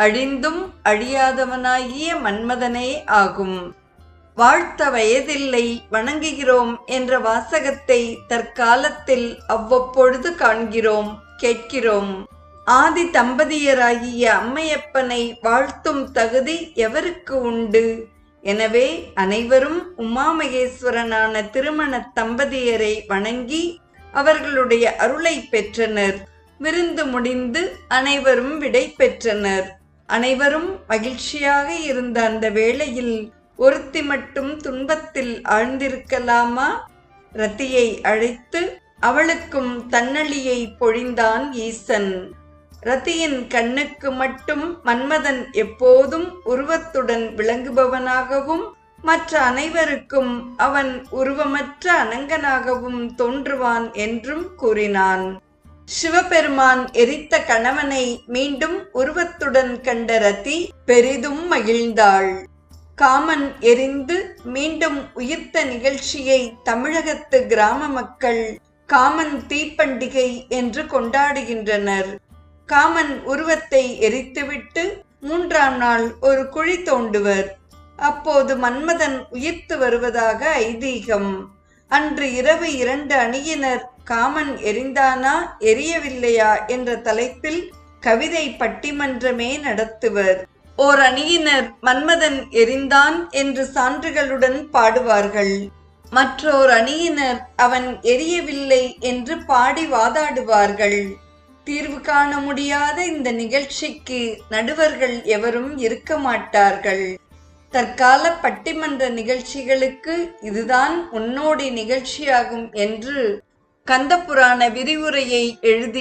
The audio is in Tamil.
அழிந்தும் அழியாதவனாகிய மன்மதனே ஆகும். வாழ்த்த வயதில்லை வணங்குகிறோம் என்ற வாசகத்தை தற்காலத்தில் அவ்வப்பொழுது காண்கிறோம், கேட்கிறோம். ஆதி தம்பதியராகிய அம்மையப்பனை வாழ்த்தும் தகுதி எவருக்கு உண்டு? எனவே அனைவரும் உமாமகேஸ்வரனான திருமண தம்பதியரை வணங்கி அவர்களுடைய அருளை பெற்றனர். விருந்து முடிந்து அனைவரும் விடை பெற்றனர். அனைவரும் மகிழ்ச்சியாக இருந்த அந்த வேளையில் ஒருத்தி மட்டும் துன்பத்தில் ஆழ்ந்திருக்கலாமா? ரதியை அழைத்து அவளுக்கும் தன்னழியை பொழிந்தான் ஈசன். ரதியின் கண்ணுக்கு மட்டும் மன்மதன் எப்போதும் உருவத்துடன் விளங்குபவனாகவும் மற்ற அனைவருக்கும் அவன் உருவமற்ற அனங்கனாகவும் தோன்றுவான் என்றும் கூறினான். சிவபெருமான் எரித்த கணவனை மீண்டும் உருவத்துடன் கண்ட ரதி பெரிதும் மகிழ்ந்தாள். காமன் எரிந்து மீண்டும் உயிர்த்த நிகழ்ச்சியை தமிழகத்து கிராம மக்கள் காமன் தீப்பண்டிகை என்று கொண்டாடுகின்றனர். காமன் உருவத்தை எரித்துவிட்டு 3ஆம் நாள் ஒரு குழி தோண்டுவர். அப்போது மன்மதன் உயிர்த்து வருவதாக ஐதீகம். அன்று இரவு 2 அணியினர் காமன் எரிந்தானா எரியவில்லையா என்ற தலைப்பில் கவிதை பட்டிமன்றமே நடத்துவர். ஓர் அணியினர் மன்மதன் எரிந்தான் என்று சான்றுகளுடன் பாடுவார்கள். மற்றோர் அணியினர் அவன் எரியவில்லை என்று பாடி வாதாடுவார்கள். தீர்வு காண முடியாத இந்த நிகழ்ச்சிக்கு நடுவர்கள் எவரும் இருக்க மாட்டார்கள். தற்கால பட்டிமன்ற நிகழ்ச்சிகளுக்கு இதுதான் முன்னோடி நிகழ்ச்சியாகும் என்று கந்தபுராண விரிவுரையை எழுதி